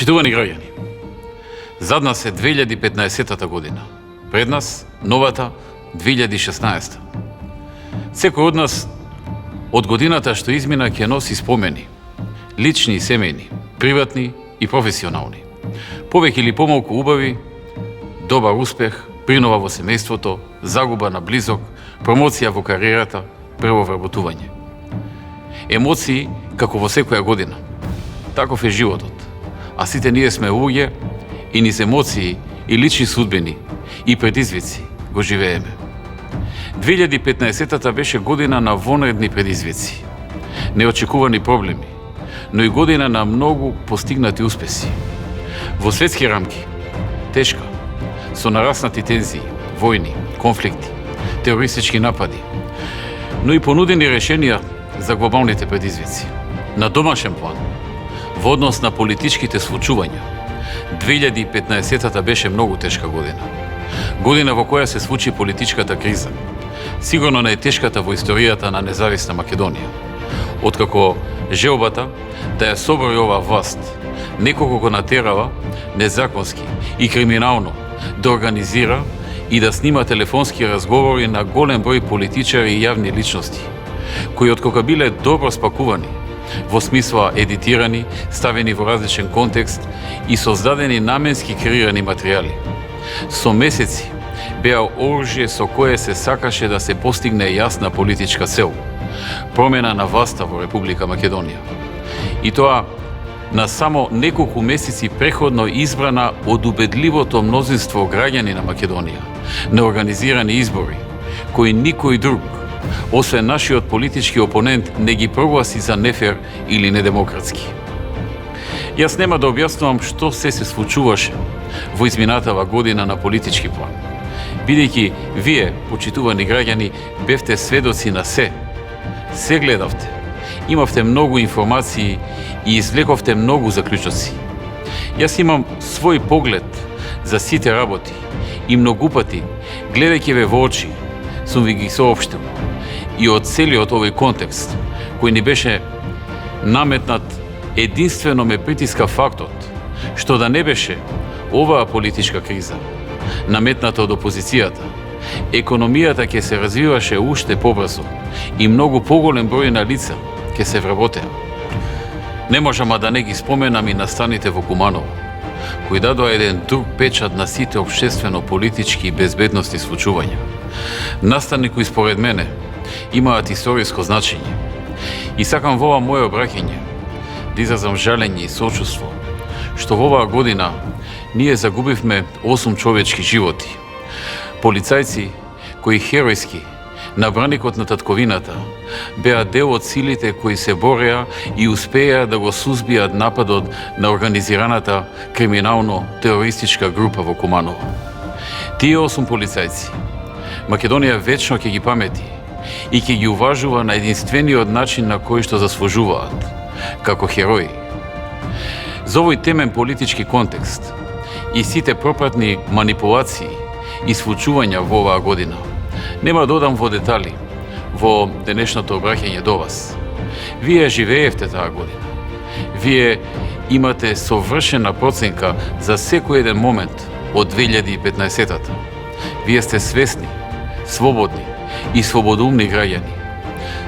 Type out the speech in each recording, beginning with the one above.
Почитувани граѓани, зад нас е 2015 година, пред нас новата 2016. Секој од нас од годината што измина ќе носи спомени, лични и семејни, приватни и професионални. Повеќе или помалку убави, добар успех, принова во семејството, загуба на близок, промоција во кариерата, прво вработување. Емоции како во секоја година. Таков е животот. А сите ние сме луѓе и низ емоции и лични судбини и предизвици го живееме. 2015 беше година на вонредни предизвици, неочекувани проблеми, но и година на многу постигнати успеси. Во светски рамки, тешка, со нараснати тензии, војни, конфликти, терористички напади, но и понудени решенија за глобалните предизвици. На домашен план, во однос на политичките случувања, 2015 беше многу тешка година. Година во која се случи политичката криза, сигурно најтешката во историјата на независна Македонија. Откако желбата да ја собори оваа власт, некого го натерава незаконски и криминално да организира и да снима телефонски разговори на голем број политичари и јавни личности, кои откога биле добро спакувани, во смисла едитирани, ставени во различен контекст и создадени наменски креирани материјали. Со месеци беа оружје со кое се сакаше да се постигне јасна политичка цел – промена на власта во Република Македонија. И тоа на само неколку месеци преходно избрана од убедливото мнозинство граѓани на Македонија, на организирани избори, кои никој друг, освен нашиот политички опонент, не ги прогласи за нефер или недемократски. Јас нема да објаснувам што се случуваше во изминатава година на политички план, бидејќи вие, почитувани граѓани, бевте сведоци на се гледавте, имавте многу информации и извлековте многу заклучоци. Јас имам свој поглед за сите работи и многу пати, гледајќи ве во очи, сум ви ги соопштил. И од целиот овој контекст, кој ни беше наметнат, единствено ме притиска фактот што да не беше оваа политичка криза, наметната од опозицијата, економијата ќе се развиваше уште побрзо и многу поголем број на лица ќе се вработеа. Не можам да не ги споменам и настаните во Куманово, кои дадоа еден друг печат на сите општествено-политички и безбедности случувања. Настани кои според мене имаат историско значење. И сакам во ова моје обраќање да изразам жалење и сочувство што во оваа година ние загубивме 8 човечки животи. Полицајци кои херојски на браникот на татковината беа дел од силите кои се бореа и успеа да го сузбијат нападот на организираната криминално-терористичка група во Куманово. Тие 8 полицајци Македонија вечно ќе ги памети и ќе ги уважува на единствениот начин на кој што заслужуваат, како херои. За овој темен политички контекст и сите пропратни манипулации и случувања во оваа година, нема да одам во детали во денешното обраќање до вас. Вие живеевте таа година. Вие имате совршена проценка за секој еден момент од 2015-та. Вие сте свесни, слободни и слободоумни граѓани,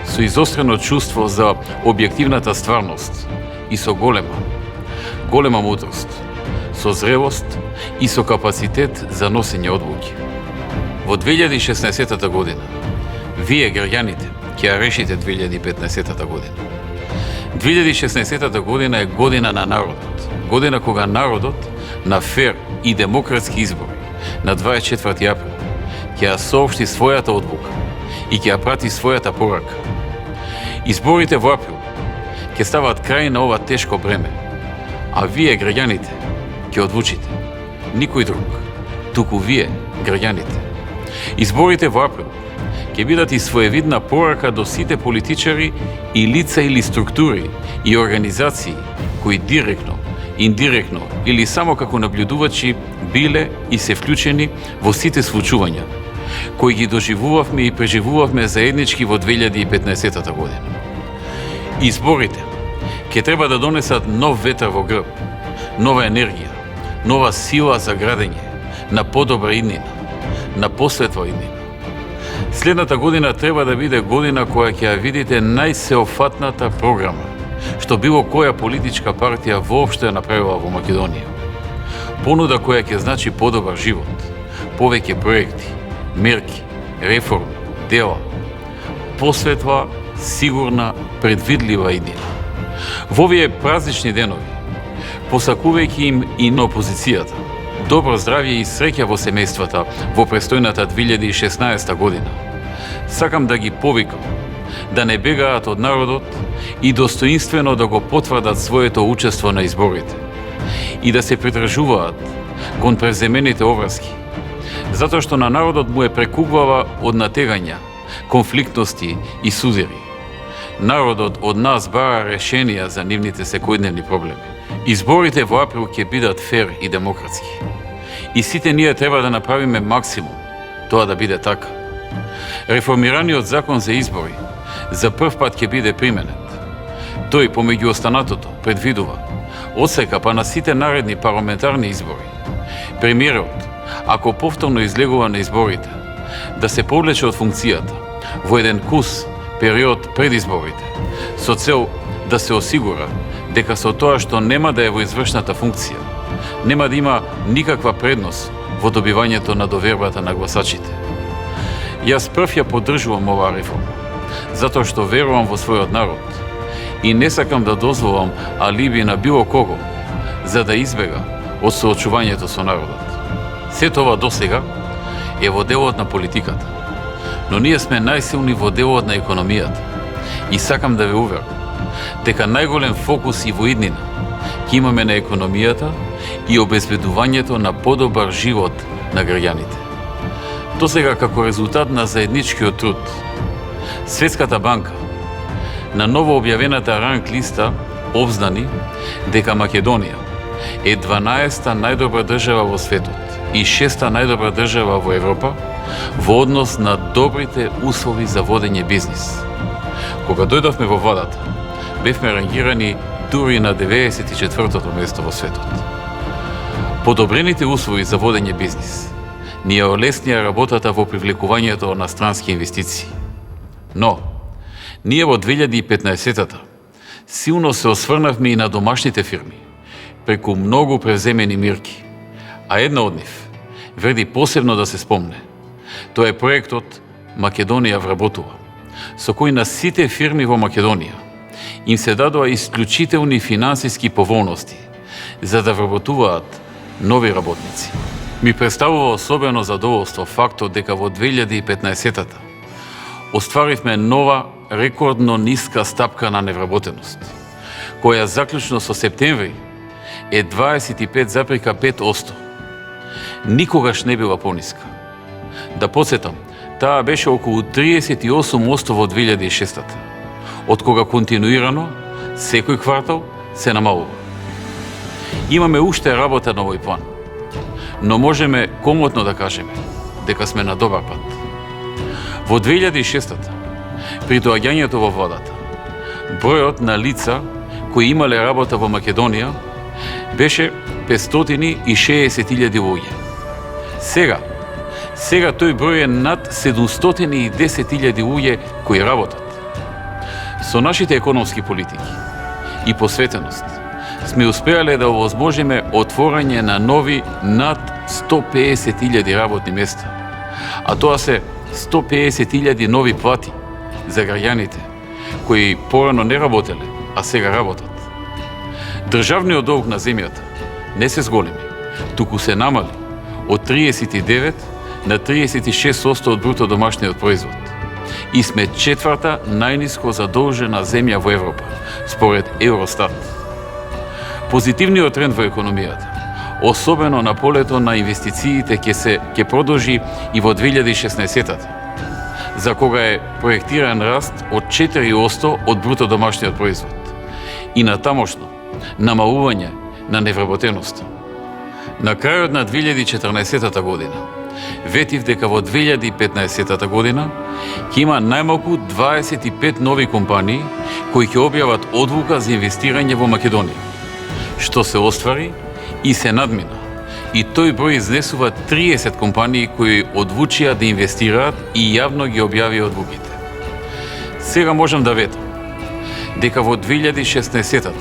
со изострено чувство за објективната стварност и со голема мудрост, со зрелост и со капацитет за носење одлуки. Во 2016 година, вие, граѓаните, ќе ја решите 2015 година. 2016 година е година на народот. Година кога народот на фер и демократски избори на 24 април ќе ја соопшти својата одлука и ќе ја прати својата порака. Изборите во април ќе стават крај на ова тешко бреме, а вие, граѓаните, ќе одлучите. Никој друг, туку вие, граѓаните. Изборите во април ќе бидат и своевидна порака до сите политичари и лица или структури и организации кои директно, индиректно или само како наблюдувачи биле и се вклучени во сите случувања кои ги доживувавме и преживувавме заеднички во 2015 година. Изборите ќе треба да донесат нов ветар во грб нова енергија, нова сила за градење, на подобра иднина, на посветла иднина. Следната година треба да биде година која ќе ја видите најсеофатната програма, што било која политичка партија воопшто ја направила во Македонија. Понуда која ќе значи подобар живот, повеќе проекти, мерки, реформи, дела, посветла, сигурна, предвидлива иднина. Во овие празнични денови, посакувајќи им и на опозицијата, добро здравје и среќа во семејствата во престојната 2016 година. Сакам да ги повикам да не бегаат од народот и достоинствено да го потврдат своето учество на изборите и да се придржуваат кон преземените обврски, затоа што на народот му е прекугвава од натегања, конфликтности и сузири. Народот од нас бара решенија за нивните секојдневни проблеми. Изборите во април ќе бидат фер и демократски. И сите ние треба да направиме максимум тоа да биде така. Реформираниот закон за избори за прв пат ќе биде применет. Тој, помеѓу останатото, предвидува одсека па на сите наредни парламентарни избори, премиерот, ако повторно излегува на изборите, да се повлече од функцијата во еден кус период пред изборите, со цел да се осигура дека со тоа што нема да е во извршната функција, нема да има никаква предност во добивањето на довербата на гласачите. Јас прв ја поддржувам оваа реформа, затоа што верувам во својот народ и не сакам да дозволам алиби на било кого за да избега од соочувањето со народот. Сето ова досега е во делот на политиката, но ние сме најсилни во делот на економијата и сакам да ве уверам дека најголем фокус и во иднина ќе имаме на економијата и обезбедувањето на подобар живот на граѓаните. Досега, како резултат на заедничкиот труд, Светската банка на ново објавената ранг листа обзнани дека Македонија е 12-та најдобра држава во светот и 6-та најдобра држава во Европа во однос на добрите услови за водење бизнис. Кога дојдовме во владата, бевме рангирани дури на 94-тото место во светот. Подобрените услови за водење бизнис ни ја олеснија работата во привлекувањето на странски инвестиции. Но, ние во 2015-та силно се осврнавме и на домашните фирми, преку многу преземени мирки, а една од нив вреди посебно да се спомне. Тоа е проектот Македонија вработува, со кој на сите фирми во Македонија им се дадоа исклучителни финансиски поволности за да вработуваат нови работници. Ми представува особено задоволство фактот дека во 2015-та остваривме нова рекордно ниска стапка на невработеност, која заклучно со септември е 25,5%. Никогаш не била пониска. Да подсетам, таа беше околу 38% во 2006-та, од кога континуирано, секој квартал, се намалува. Имаме уште работа на овој план, но можеме комотно да кажеме дека сме на добар пат. Во 2006-та, при доаѓањето во владата, бројот на лица кои имале работа во Македонија беше 560.000 луѓе. Сега тој број е над 710.000 луѓе кои работат. Со нашите економски политики и посветеност сме успеале да овозможиме отворање на нови над 150.000 работни места, а тоа се 150.000 нови плати за граѓаните кои порано не работеле, а сега работат. Државниот долг на земјата не се зголеми, туку се намали од 39 на 36% од бруто домашниот производ и сме четврта најниско задолжена земја во Европа, според Евростат. Позитивниот тренд во економијата, особено на полето на инвестициите, ќе продолжи и во 2016-та, за кога е проектиран раст од 4% од бруто домашниот производ и на тамошно намалување на невработеноста. На крајот на 2014 година ветив дека во 2015 година ќе има најмалку 25 нови компании кои ќе објават одлука за инвестирање во Македонија, што се оствари и се надмина. И тој број изнесува 30 компании кои одлучија да инвестираат и јавно ги објавија одлуките. Сега можам да ветам дека во 2016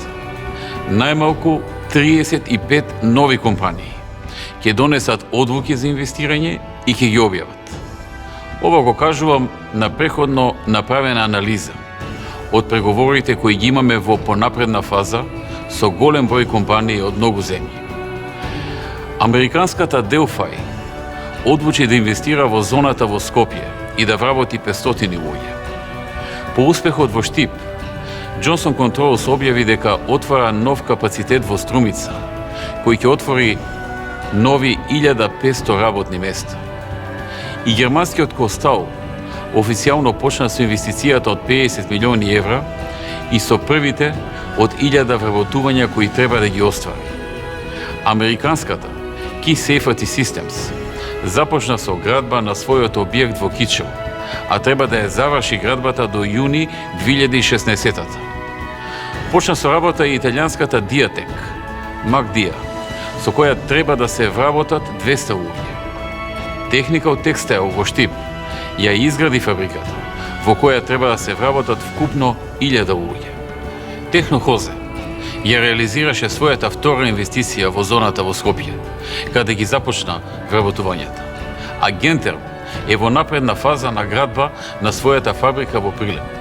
најмалку 35 нови компании ќе донесат одлуки за инвестирање и ќе ги објават. Ова го кажувам на преходно направена анализа од преговорите кои ги имаме во понапредна фаза со голем број компании од многу земји. Американската Delphi одлучи да инвестира во зоната во Скопје и да вработи 500 луѓе. По успехот во Штип, Johnson Controls објави дека отвара нов капацитет во Струмица, кој ќе отвори нови 1500 работни места. И германскиот Костал официјално почна со инвестицијата од 50 милиони евра и со првите од 1000 вработувања кои треба да ги оствари. Американската Key Safety Systems започна со градба на својот објект во Кичево, а треба да ја заврши градбата до јуни 2016. Почна со работа и италијанската Diatec, MacDia, со која треба да се вработат 200 луѓе. Техника Текстайл во Штип ја изгради фабриката, во која треба да се вработат вкупно 1000 луѓе. Технохозе ја реализираше својата втора инвестиција во зоната во Скопје, каде ги започна вработувањата. А Гентерм е во напредна фаза на градба на својата фабрика во Прилеп.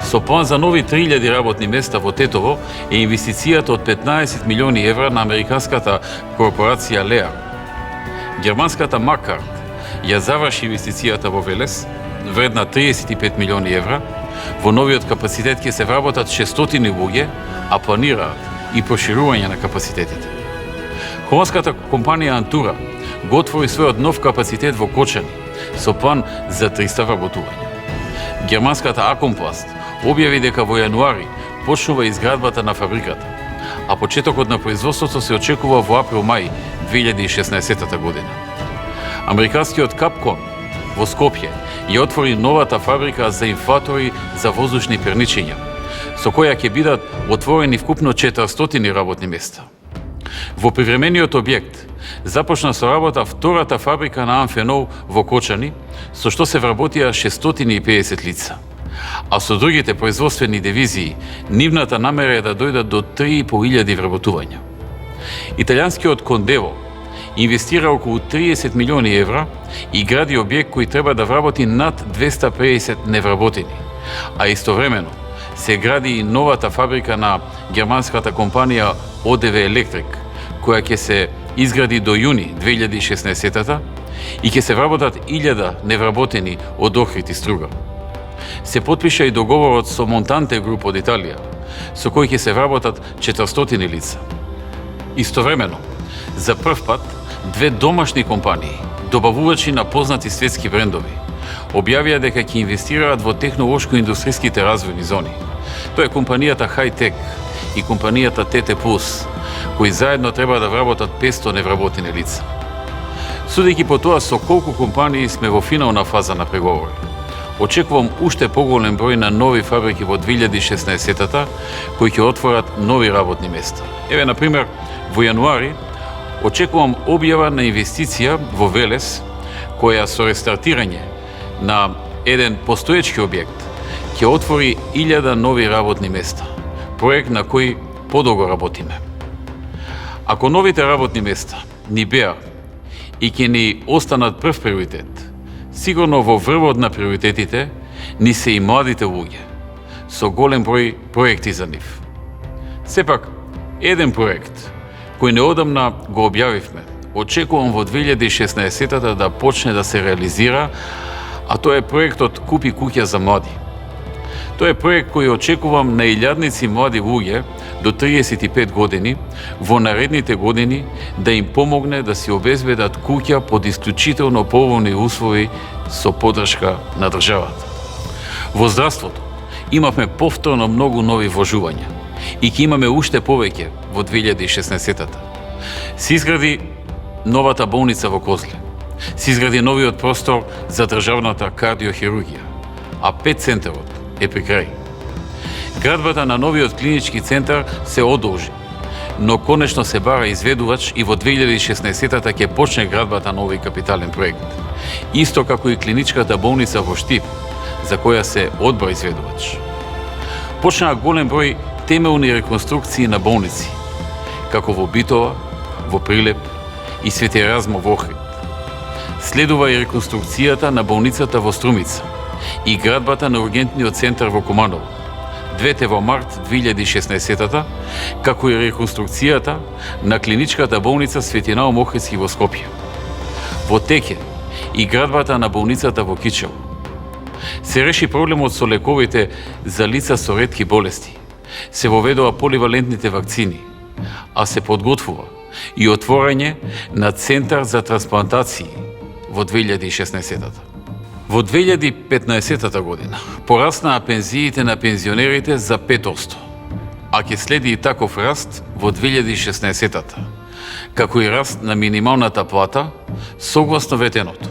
Со план за нови 3000 работни места во Тетово е инвестицијата од 15 милиони евра на американската корпорација Lear. Германската Маккарт ја заврши инвестицијата во Велес, вредна 35 милиони евра. Во новиот капацитет ќе се вработат 600 луѓе, а планираат и проширување на капацитетите. Холандската компанија Антура го отвори својот нов капацитет во Кочани со план за 300 вработувања. Германската Акомпласт објави дека во јануари почнува изградбата на фабриката, а почетокот на производството се очекува во април-мај 2016 година. Американскиот Капкон во Скопје ја отвори новата фабрика за инфлатори за воздушни перничења, со која ќе бидат отворени вкупно 400 работни места. Во привремениот објект започна со работа втората фабрика на Амфенол во Кочани, со што се вработија 650 лица. А со другите производствени дивизии, нивната намера е да дојдат до 3500 вработувања. Италијанскиот Кондево инвестира околу 30 милиони евра и гради објект кој треба да вработи над 250 невработени, а истовремено се гради и новата фабрика на германската компанија ODV Electric, која ќе се изгради до јуни 2016 и ќе се вработат 1000 невработени од Охрид и Струга. Се потпиша и договорот со Монтанте Груп од Италија, со кој ќе се вработат 400 лица. Истовремено, за прв пат, две домашни компании, добавувачи на познати светски брендови, објавија дека ќе инвестираат во технолошко-индустријските развојни зони. Тоа е компанијата High-Tech и компанијата TT+, кои заедно треба да вработат 500 невработени лица. Судејќи по тоа со колку компании сме во финална фаза на преговори, очекувам уште поголем број на нови фабрики во 2016 кои ќе отворат нови работни места. Еве, например, во јануари очекувам објава на инвестиција во Велес, која со рестартирање на еден постоечки објект ќе отвори 1000 нови работни места, проект на кој подолго работиме. Ако новите работни места ни беа и ќе ни останат прв приоритет, сигурно во врвот на приоритетите ни се и младите луѓе, со голем број проекти за нив. Сепак, еден проект кој неодамна го објавивме, очекувам во 2016 да почне да се реализира, а тоа е проектот Купи куќа за млади. Тоа е проект кој очекувам на илјадници млади луѓе до 35 години во наредните години да им помогне да си обезбедат куќа под исклучително поволни услови со поддршка на државата. Во здравството имавме повторно многу нови вложувања и ќе имаме уште повеќе во 2016. Се изгради новата болница во Козле. Се изгради новиот простор за државната кардиохирургија, а ПЕТ центарот е при крај. Градбата на новиот клинички центар се одолжи, но конечно се бара изведувач и во 2016-та ќе почне градбата на овој капитален проект. Исто како и клиничката болница во Штип, за која се одбра изведувач. Почнаа голем број темелни реконструкции на болници, како во Битова, во Прилеп и Свети Еразмо во Охрид. Следува и реконструкцијата на болницата во Струмица и градбата на ургентниот центар во Куманово, двете во март 2016-та, како и реконструкцијата на клиничката болница Свети Наум Охридски во Скопје. Во теке и градбата на болницата во Кичево. Се реши проблемот со лековите за лица со ретки болести. Се воведува поливалентните вакцини, а се подготвува и отворање на Центар за трансплантации во 2016-та. Во 2015 година пораснаа пензиите на пензионерите за 5%, а ќе следи и таков раст во 2016-та, како и раст на минималната плата согласно ветеното.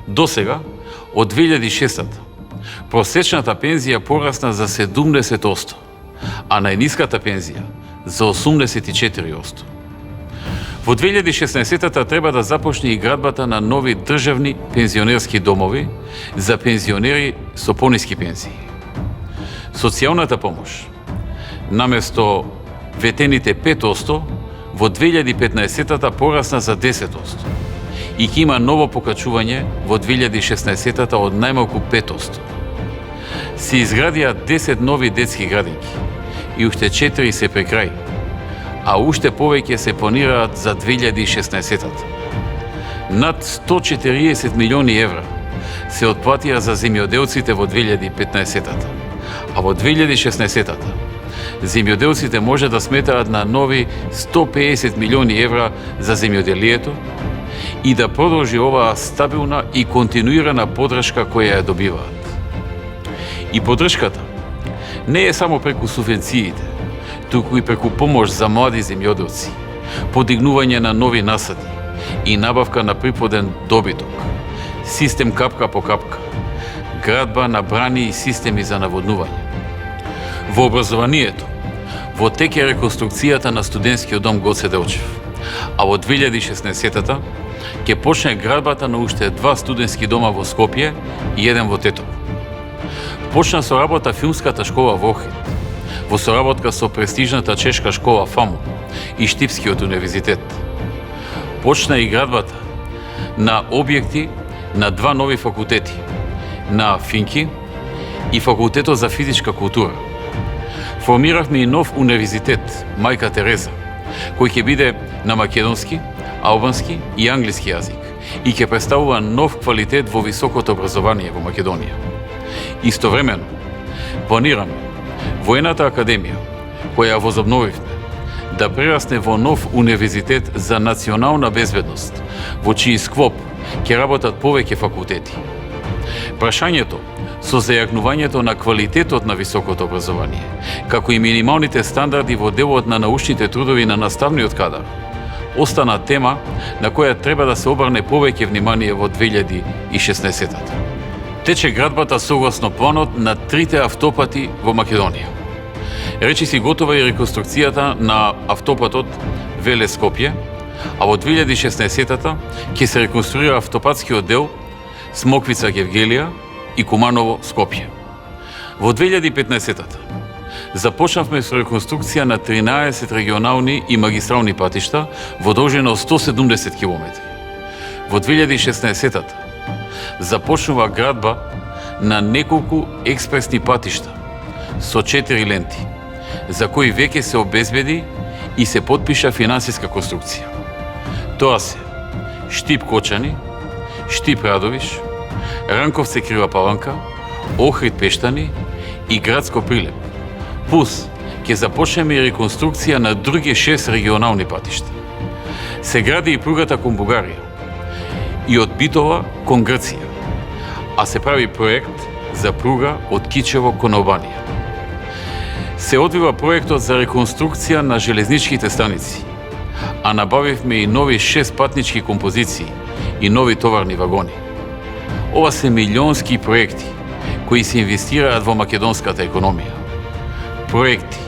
Досега, од 2006-та, просечната пензија порасна за 70%, а најниската пензија за 84%. Во 2016-та треба да започне и градбата на нови државни пензионерски домови за пензионери со пониски пензии. Социјалната помош, наместо ветените 5%, во 2015-та порасна за 10% и ќе има ново покачување во 2016-та од најмалку 5%. Се изградија 10 нови детски градинки и уште 4 се при крај, а уште повеќе се планираат за 2016-та. Над 140 милиони евра се отплатија за земјоделците во 2015-та, а во 2016-та земјоделците може да сметаат на нови 150 милиони евра за земјоделието и да продолжи оваа стабилна и континуирана поддршка која ја добиваат. И поддршката не е само преку субвенциите, туку и преку помош за млади земјоделци, подигнување на нови насади и набавка на приплоден добиток, систем капка по капка, градба на брани и системи за наводнување. Во образованието, во теке реконструкцијата на студентскиот дом Гоце Делчев, а во 2016-та ќе почне градбата на уште 2 студентски дома во Скопје и 1 во Тетово. Почна со работа филмската школа во Охрид, во соработка со престижната чешка школа ФАМУ и Штипскиот универзитет. Почна и градбата на објекти на 2 нови факултети, на Финки и Факултетот за физичка култура. Формиравме и нов универзитет, Мајка Тереза, кој ќе биде на македонски, албански и англиски јазик и ќе представува нов квалитет во високото образование во Македонија. Истовремено, планираме Воената академија, која ја возобновивме, да прерасне во нов универзитет за национална безбедност, во чиј склоп ќе работат повеќе факултети. Прашањето со зајакнувањето на квалитетот на високото образование, како и минималните стандарди во делот на научните трудови на наставниот кадар, остана тема на која треба да се обрне повеќе внимание во 2016-та. Тече градбата согласно планот на 3 автопати во Македонија. Речиси готова и реконструкцијата на автопатот Веле-Скопје, а во 2016-та ќе се реконструира автопатскиот дел Смоквица-Гевгелија и Куманово-Скопје. Во 2015-та започнавме со реконструкција на 13 регионални и магистрални патишта во должина од 170 км. Во 2016-та започнува градба на неколку експресни патишта со 4 ленти, за кои веќе се обезбеди и се потпиша финансиска конструкција. Тоа се Штип-Кочани, Штип-Радовиш, Ранковце-Крива Паланка, Охрид-Пештани и Градско-Прилеп. Плюс ќе започнеме и реконструкција на други 6 регионални патишта. Се гради и пругата кон Бугарија и од Битова кон Грција, а се прави проект за пруга од Кичево кон Албанија. Се одвива проектот за реконструкција на железничките станици, а набавивме и нови 6 патнички композиции и нови товарни вагони. Ова се милионски проекти кои се инвестираат во македонската економија. Проекти,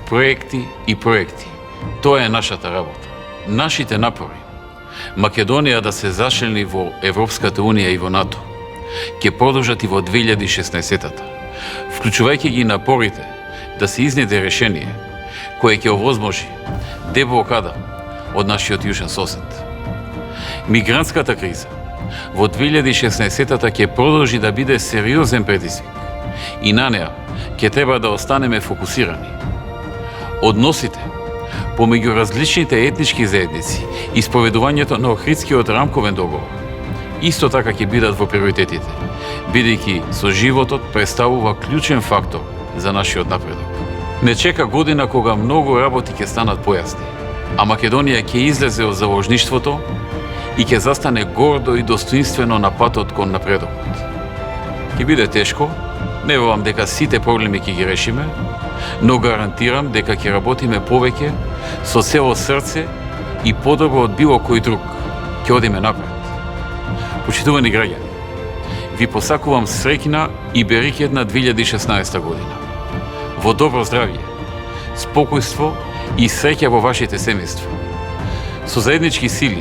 проекти и проекти, Тоа е нашата работа. Нашите напори Македонија да се зачлени во Европската Унија и во НАТО ќе продолжат и во 2016-та, вклучувајќи ги напорите да се изнеде решение кое ќе овозможи деблокада од нашиот јужен сосед. Мигрантската криза во 2016-та ќе продолжи да биде сериозен предизвик и на неа ќе треба да останеме фокусирани. Односите помеѓу различните етнички заедници и спроведувањето на Охридскиот рамковен договор исто така ќе бидат во приоритетите, бидејќи со животот представува клучен фактор за нашиот напредок. Не чека година кога многу работи ќе станат појасни, а Македонија ќе излезе од заложништвото и ќе застане гордо и достоинствено на патот кон напредокот. Ќе биде тешко, не верувам дека сите проблеми ќе ги решиме, но гарантирам дека ќе работиме повеќе со цело срце и подобро од било кој друг. Ќе одиме напред. Почитувани граѓани, ви посакувам среќна и берикетна 2016 година. Во добро здравје, спокојство и среќа во вашите семејства. Со заеднички сили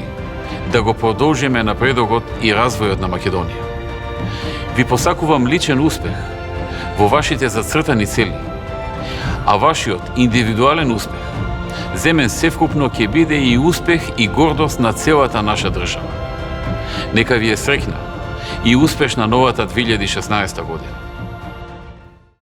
да го продолжиме напредокот и развојот на Македонија. Ви посакувам личен успех во вашите зацртани цели, а вашиот индивидуален успех земен севкупно ќе биде и успех и гордост на целата наша држава. Нека ви е среќна и успешна новата 2016 година.